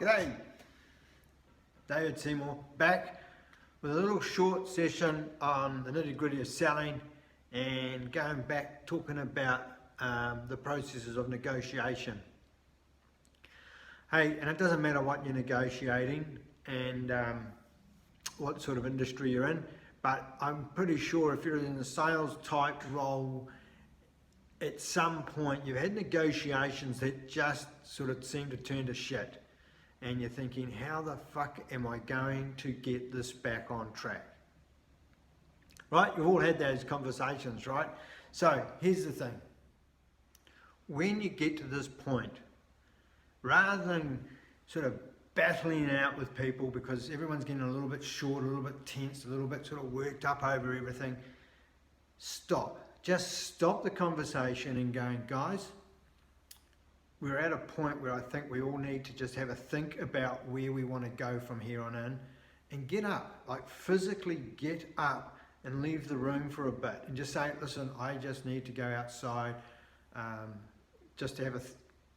G'day, David Seymour back with a little short session on the nitty gritty of selling and going back talking about the processes of negotiation. Hey, and it doesn't matter what you're negotiating and what sort of industry you're in, but I'm pretty sure if you're in the sales type role, at some point you've had negotiations that just sort of seem to turn to shit. And you're thinking, how the fuck am I going to get this back on track? Right? You've all had those conversations, right? So here's the thing. When you get to this point, rather than sort of battling it out with people because everyone's getting a little bit short, a little bit tense, a little bit sort of worked up over everything, stop. Just stop the conversation and going, guys, we're at a point where I think we all need to just have a think about where we want to go from here on in and get up, like physically get up and leave the room for a bit and just say, listen, I just need to go outside just to have a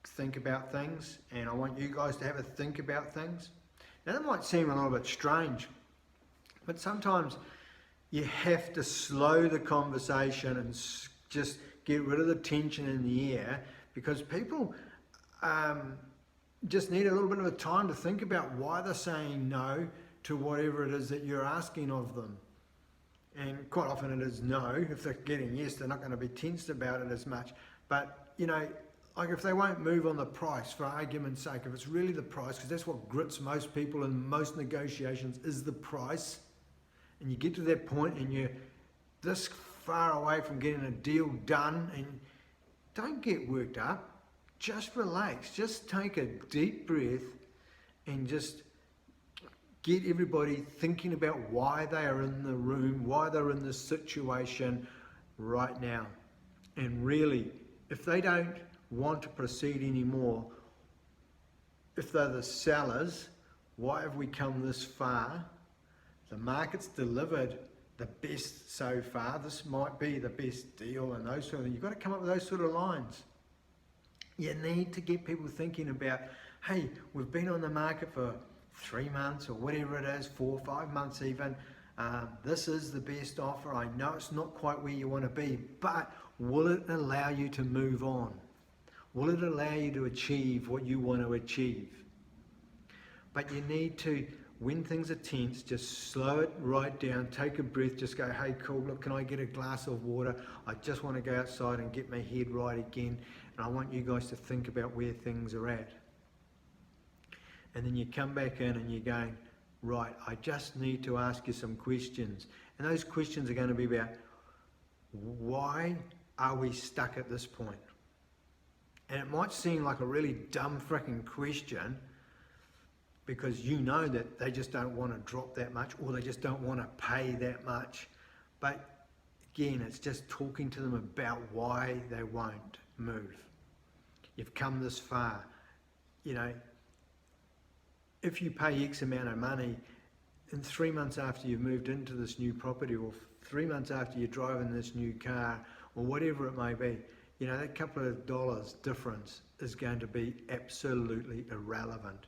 think about things, and I want you guys to have a think about things. Now that might seem a little bit strange, but sometimes you have to slow the conversation and just get rid of the tension in the air, because people just need a little bit of a time to think about why they're saying no to whatever it is that you're asking of them. And quite often it is no. If they're getting yes, they're not going to be tensed about it as much. But, you know, like if they won't move on the price, for argument's sake, if it's really the price, because that's what grits most people in most negotiations is the price, and you get to that point and you're this far away from getting a deal done, and don't get worked up. Just relax, just take a deep breath and just get everybody thinking about why they are in the room, why they're in this situation right now. And really, if they don't want to proceed anymore, if they're the sellers, why have we come this far? The market's delivered the best so far. This might be the best deal and those sort of things. You've got to come up with those sort of lines. You need to get people thinking about, hey, we've been on the market for 3 months or whatever it is, 4 or 5 months even. This is the best offer. I know it's not quite where you want to be, but will it allow you to move on? Will it allow you to achieve what you want to achieve? But you need to, when things are tense, just slow it right down, take a breath, just go, hey, cool, look, can I get a glass of water? I just want to go outside and get my head right again. And I want you guys to think about where things are at. And then you come back in and you're going, right, I just need to ask you some questions. And those questions are going to be about, why are we stuck at this point? And it might seem like a really dumb freaking question, because you know that they just don't want to drop that much, or they just don't want to pay that much. But again, it's just talking to them about why they won't move. You've come this far. You know, if you pay X amount of money, and 3 months after you've moved into this new property, or 3 months after you're driving this new car, or whatever it may be, you know, that couple of dollars difference is going to be absolutely irrelevant.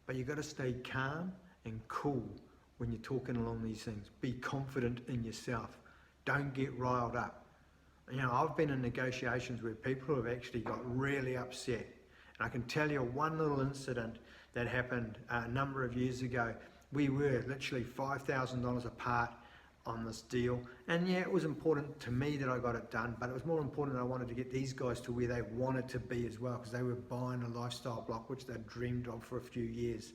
But you've got to stay calm and cool when you're talking along these things. Be confident in yourself. Don't get riled up. You know, I've been in negotiations where people have actually got really upset. And I can tell you one little incident that happened a number of years ago. We were literally $5,000 apart on this deal. And yeah, it was important to me that I got it done, but it was more important that I wanted to get these guys to where they wanted to be as well, because they were buying a lifestyle block, which they'd dreamed of for a few years.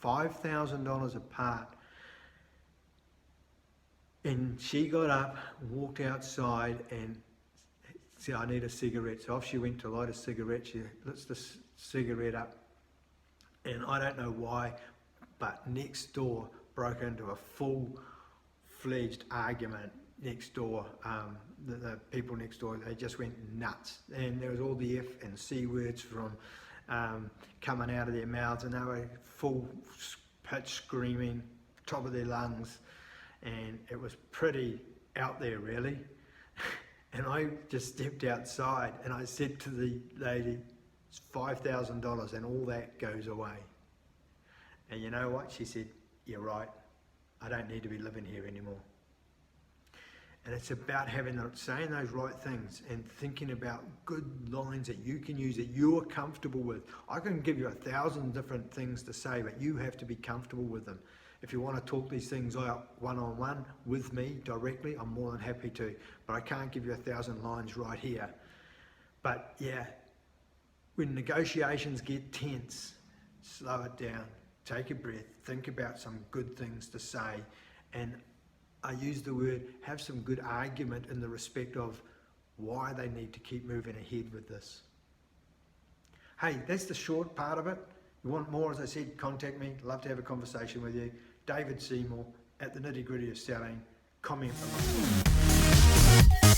$5,000 apart. And she got up, walked outside and said, I need a cigarette. So off she went to light a cigarette. She lit the cigarette up. And I don't know why, but next door broke into a full-fledged argument next door. The people next door, they just went nuts. And there was all the F and C words from coming out of their mouths, and they were full pitch screaming, top of their lungs. And it was pretty out there, really. And I just stepped outside and I said to the lady, it's $5,000 and all that goes away. And you know what? She said, you're right. I don't need to be living here anymore. And it's about saying those right things and thinking about good lines that you can use, that you're comfortable with. I can give you 1,000 different things to say, but you have to be comfortable with them. If you want to talk these things out one-on-one with me directly, I'm more than happy to. But I can't give you 1,000 lines right here. But yeah, when negotiations get tense, slow it down, take a breath, think about some good things to say, and I use the word, have some good argument in the respect of why they need to keep moving ahead with this. Hey, that's the short part of it. You want more, as I said, contact me. Love to have a conversation with you. David Seymour at the Nitty Gritty of Selling. Comment below.